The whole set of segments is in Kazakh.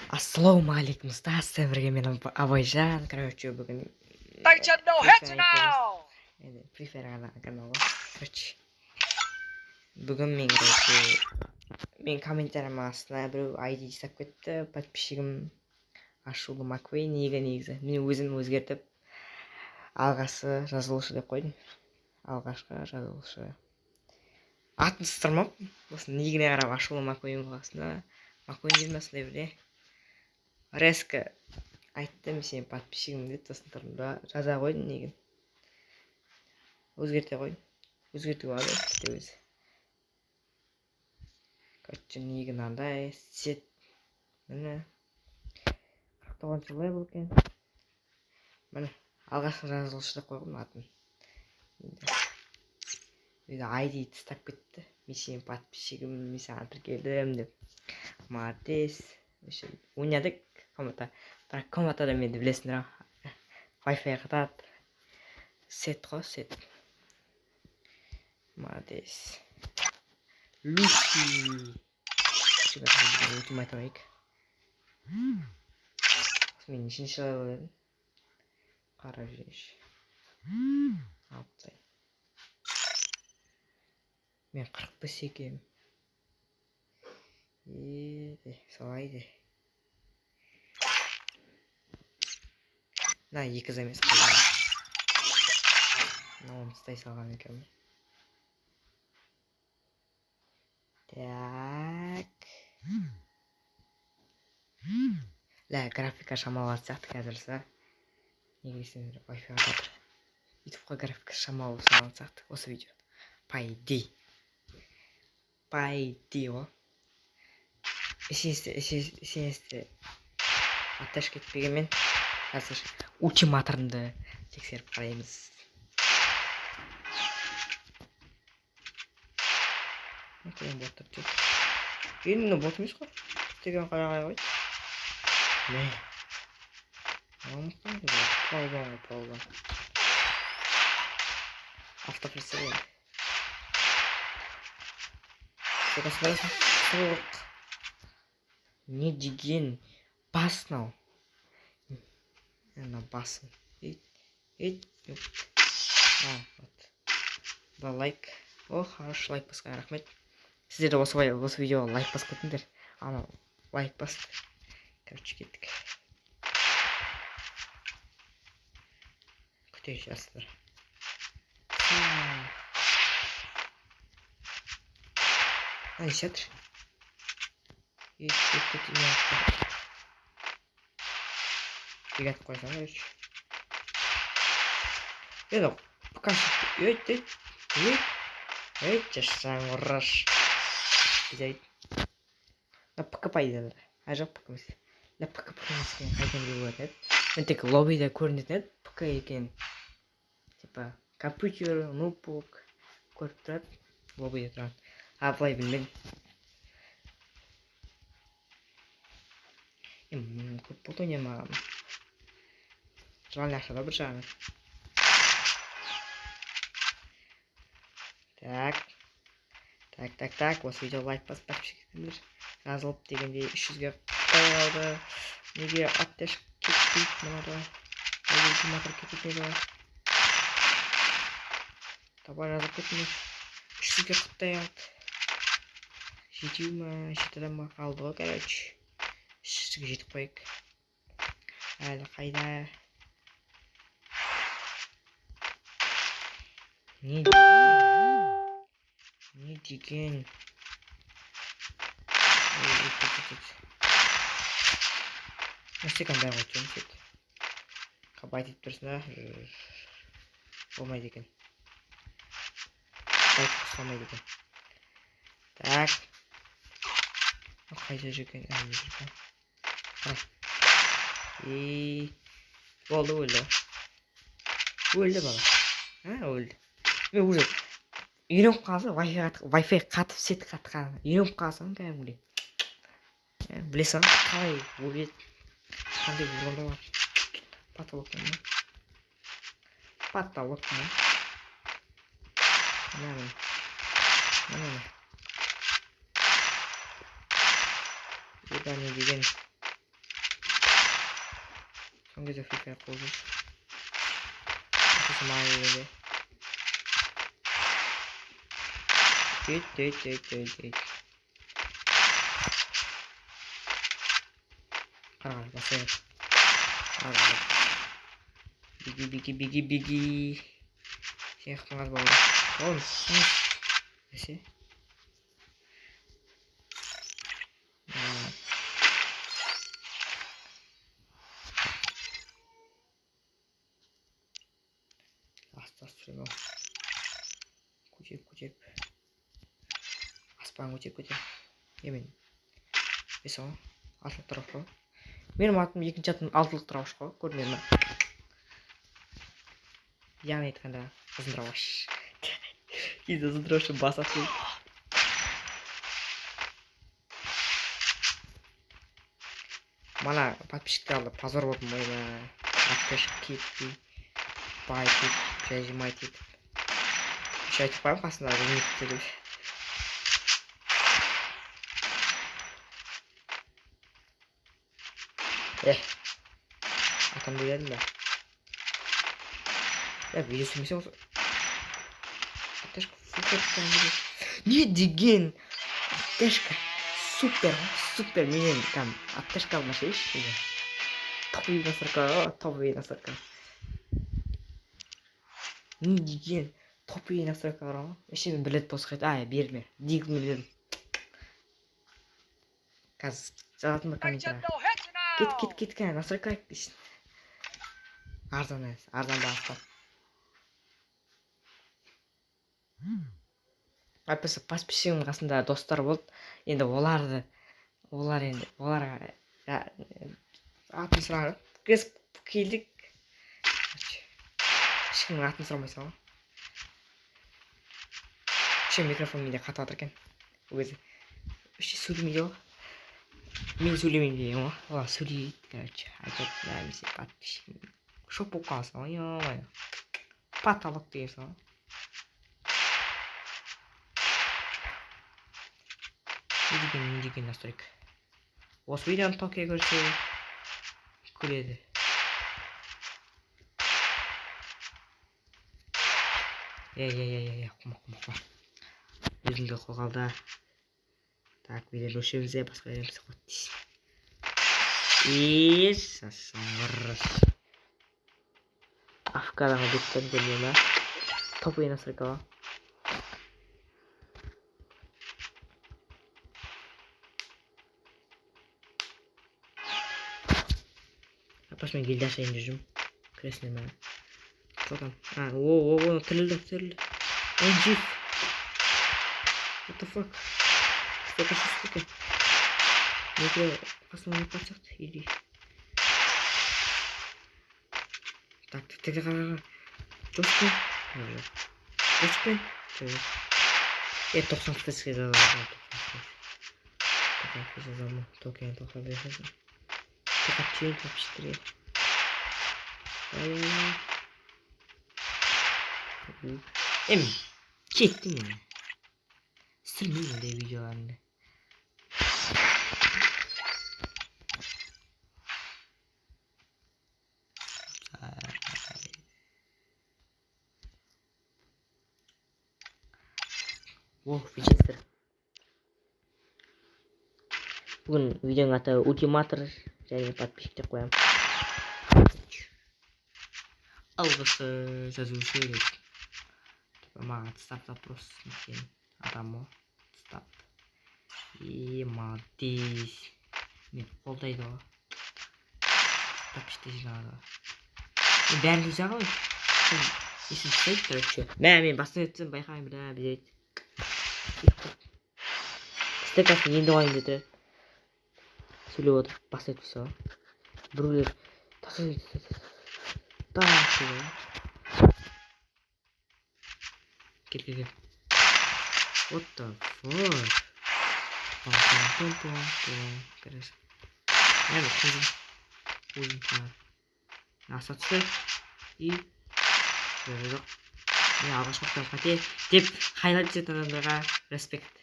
Assalomualaikum Stassberga men Abayjan, короче, бүгін They should know heads now. Енді преферана каналы. Короче, бүгін мен короче мен комментариям астына біреу ID жасап кетті, подписчигім Ашулы Маквей негізі. Мен өзім өзгертіп алғашқы жазылушы деп қойдым. Алғашқы жазылушы. Атын сыстырмаппын. Осы негіне қарап Ашулы Маквей болғасына Маквей демесін деп біле. Резко айттым, сен подписчигім деп сосын тұрдым да жаза қойдым неген. Өзгерте қойдым. Өзгертуге алды істе өзі. Короче, неген андай сет. Міне 49 жыл бұл екен. Міне алғашқы жазылушы деп қойғым атын. Енді ID тастап кетті. Мен сен подписчигім, мен саған тіркелдім деп. Молодец. Ойнадық комната. Бірақ комнатада менді білесіңдер. Wi-Fi қатады. Сет қой, сет. Молодец. Люси. Өтім айтамайық. Мен нешінші жылы болдым. Қарап жүрейші. Алып тастайын. Мен 45 екем. Солай де. На, екі замес қойдым. Оны тастай салған екен. Так. Ля, графика шамалы сияқты қазірсі. Неге десеңдер, Wi-Fi жатыр. Ютубқа графика шамалы салған сияқты осы видео. По идее ғой. Есенесте атташ кетпегенмен қазір ультиматорымды тексеріп қараймыз. Көтеген боттыр тек. Енді бот емес қой. Көтеген қарағай ғой. Не? Ұмытқан ғой. Палбан. Автопрессер. Соқ. Не деген бас нау. Ана басын. Вот. Да лайк. О, хороший лайк басқа рахмет. Сіздер де осы видеоға лайк басып кетіңдер. Ана лайк басты. Короче, кеттік. Күтейік жастар. Ай, сетір. Бегат қойсам, короче. Еді, покажи. Жасаң ұраш. Bizayt. La pakapaydı. Acaba pakamış. La pakapaymış ki kaydan bir var. Ben tek lobby'de koordinat pakayken. Типа компьютер, ноутбук, көріп лоббиде тұрады. Былай білмедім. Көп болды ойнай маған. Жалын ақшада бір жағынан. Так. Осы видео лайк басып кетіңдер. Жазылып дегенде 300-ге қытай алды. Неге атташ кетпейді мынада. Ультиматор кетпейді. Таба жазып кетіңдер. 300-ге қытай алды. Жетеу ма? Жетеді ма? Қалды ғой, короче. 300-ге жетіп қойық. Әлі қайда? Не деген? Стекандар қойып жүрмін. Қабайт етіп тұрсын да. Болмайды екен. Байт қысқалмайды екен. Так. Қайда жүрген? Болды, өлді. Өлді бала. Өлді. Мен уже үйреніп қалса, Wi-Fi қатып, сет қатқан. Үйреніп қалсам, кәдімгідей. Білесің, қалай өледі. Қандай өлді бар. Потолок ма? Мына. Еда не деген. соңғы кезде FIFA қуып жүр. Сосын маған келгенде. Дейт. Қарағар, басайын. Қарағар. Биги. Сен қыңғаз бауыр. Оғын, нәсе? Астырмау. Көтеп. Аспан көтеп. Емен. Бесі ғой. Алтылық тұрауш қой. Менің атым екінші атым алтылық тұрауш қой. Көрдіңдер ма? Яғни айтқанда ұзын тұрауш. Кейде ұзын тұраушы бас атты. Мана подписчиктарды позор болдым ойна. Аттешіп кетпей. Байтып, жайжымайтып. Үш айтып қойым қасында ренетті деп. Атам дедім бе. Видео сүймесең осы. Аттешка супер кәмді. Не деген? Аттешка супер. Менен там аттешка алмашы еш. Топовый настройка. Не деген? Топовый настройка бар ма? Еше мен білет болсы қайты. Берме. Дигл мен біледім. Қазір жазатын бір комментария. Кет кәне настройка айып дейсін. Арзан бағыстап. Әпісі подписчигімнің қасында достар болды. Енді оларға атын сұрағыр. Келдік. Ешкімнің атын сұрамайсың ғой. Микрофон менде қатып жатыр екен. Ол кезде сөйлемейді ғой. Мен сөйлемеймін деген ғой. Олар сөйлейді, короче. Айтып, нәмесе подписчигім. Шоп болып қаласың ғой, ё-мо. Потолок дегенсің ғой. Не деген настройка. Осы видеоны токе көрсе көреді. Құма. Өзімді қолғалда. Так, видео өшемізде басқа еремізді қойды дейсің. Сасыңғыр. Афгадағы беттен көрмейді ма? Топовый настройка ба? Апаш мен гильдия ашайын жүрмін. Көресіңдер ме? Қалдам. Тірілді. Он жив. What the fuck? Столько. Неге қасымға не қатсақты? Иди. Так. Джоспен. 90 флешке жазамын. Токен 95. Чейн 4. Çektim yani. Silmeyeyim de videolarını. Winchester. Bugün videonun adı Ultimator. Және подписчиктер қоямын. Алғысы жазушы керек. Маған стап запрос сен адам ғой. Стап. Молодец. Мен қолдайды ғой. Подписчиктер жинады. Бәрін жаза ғой. Есім түспейді, короче. Мен басын өтсем байқаймын, білет. Стекасын енді ойын деді. Сөйлеп отыр, басын өтпесе ғой. Біреулер Кет. What the fuck? Короче. Яғни өзім тұмар. Асатсы. И жоқ. Мен алғаш уақыттан қате деп хайлайт ететін адамдарға респект.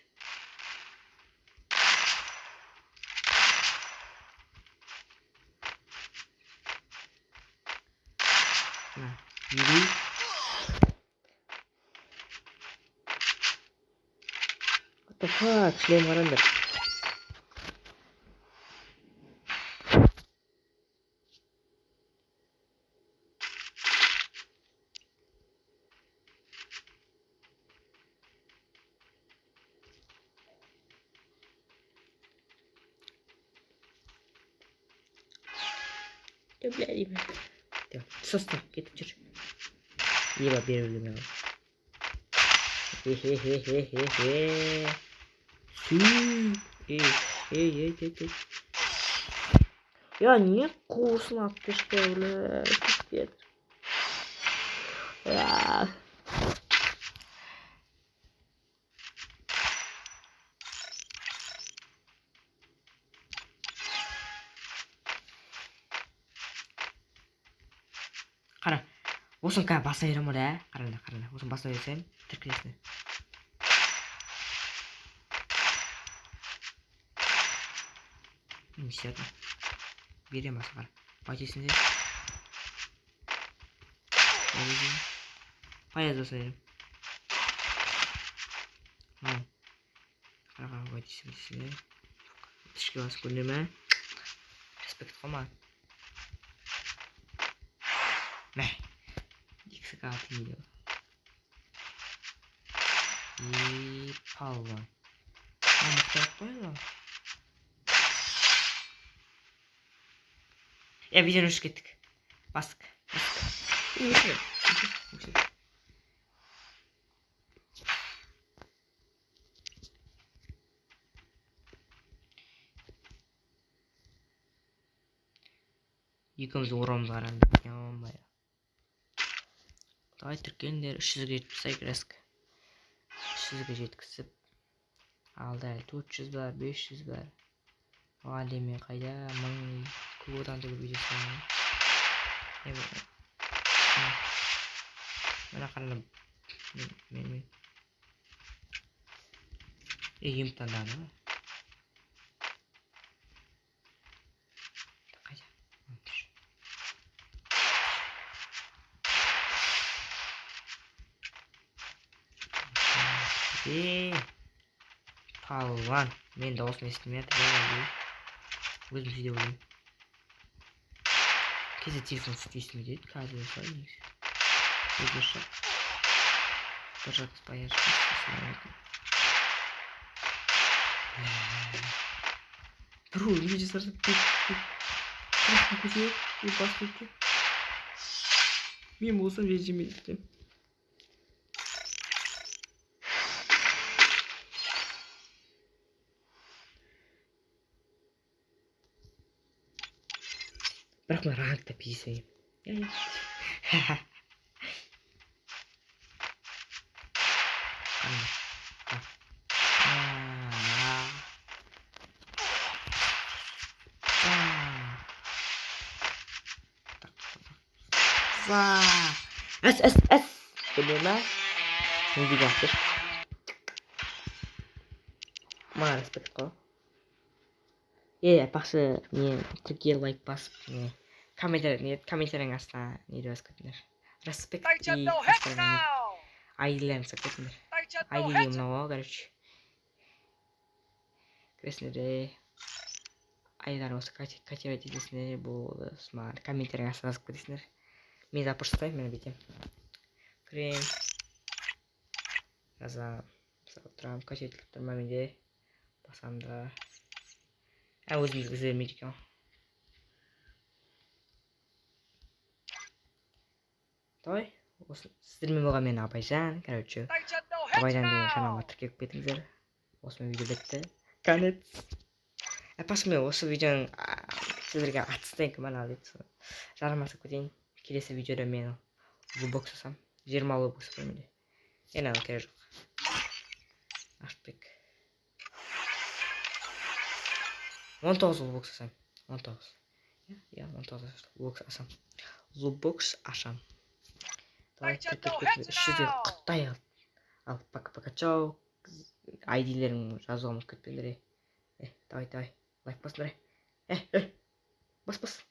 мына Юрий. What the fuck? Шлем қараңдар. Да блядь. Состав кетіп жүр. Еба беріп өлген. Хе-хе-хе-хе-хе-хе. Су. Эй. Я не вкусно ты что, блядь, пипец. Қара, осыны кәне баса берем ғой, қараңдар. Осыны баса берсем, тіркелесіне. Не істедім. Берем баса қара. Байтесінде. Паяз баса берем. Қара байтесінде. Тішке басып көріне ме? Респект қома. Мә. Диксі қағаты еді. Паллан. Мұқтап қойылан. Видеоны өшіп кеттік. Бастық. Өшіп. Екіміз орамыз қаранды. Ямай. Давай тіркеліңдер. 300-ге жетпісай крескі. 300-ге жеткісіп. Алды әлі 400 бар, 500 бар. Алеме қайда 1000 кубодан да бір видеосы бар. Мына қараны мен емтандады ма? Қайда? Палван, мен дауысын естімеді. Өзім сөйде ойлаймын. Кезде телефон сөйте естімеді еді, қазір осылай негізі. Өзге шақ. Бір жатыс баяр шық. Бро, видео сразу красный кусок и баскетки. Мен болсам режимде етем. Бірақ мен рангта писайым. Әс. Білема. Не деген ақпыр. Маған респект қой. Пақшы мен түрге лайк басып, комментарияң астына неде басып кетіңдер. Респект и айдилерін сап кетіңдер. Айдилер мынау, короче. Кіресіңдер. Айдар осы катировать етесіңдер. Бұл комментарияң астына басып кетесіңдер. Мен запұрстайым, мен бетем. Крем. Жазам. Тұрам, качетіліп тұрма менде. Басамда. Өзіміз үзермейді екен. Давай. Сіздермен болған мен Абайжан. Короче. Абайжан деген каналға тіркеліп кетіңіздер. Осымен видео бітті. Конец. Пасымен осы видеоның сіздерге атыстайын кіман алды. Жарымаса көтейін. Келесі видеода мен лубокс асам. 20 лубокс көрмейді. Ал керек жоқ. Ашпек. 19 лубокс асам. 19. 19 лубокс асам. Лубокс ашам. Давай, үшіде құттай ал. Пока-пока, чау. Айдилерін жазуға ұмытып кетпеңдер. Давай. Лайк басыңдар. Бас.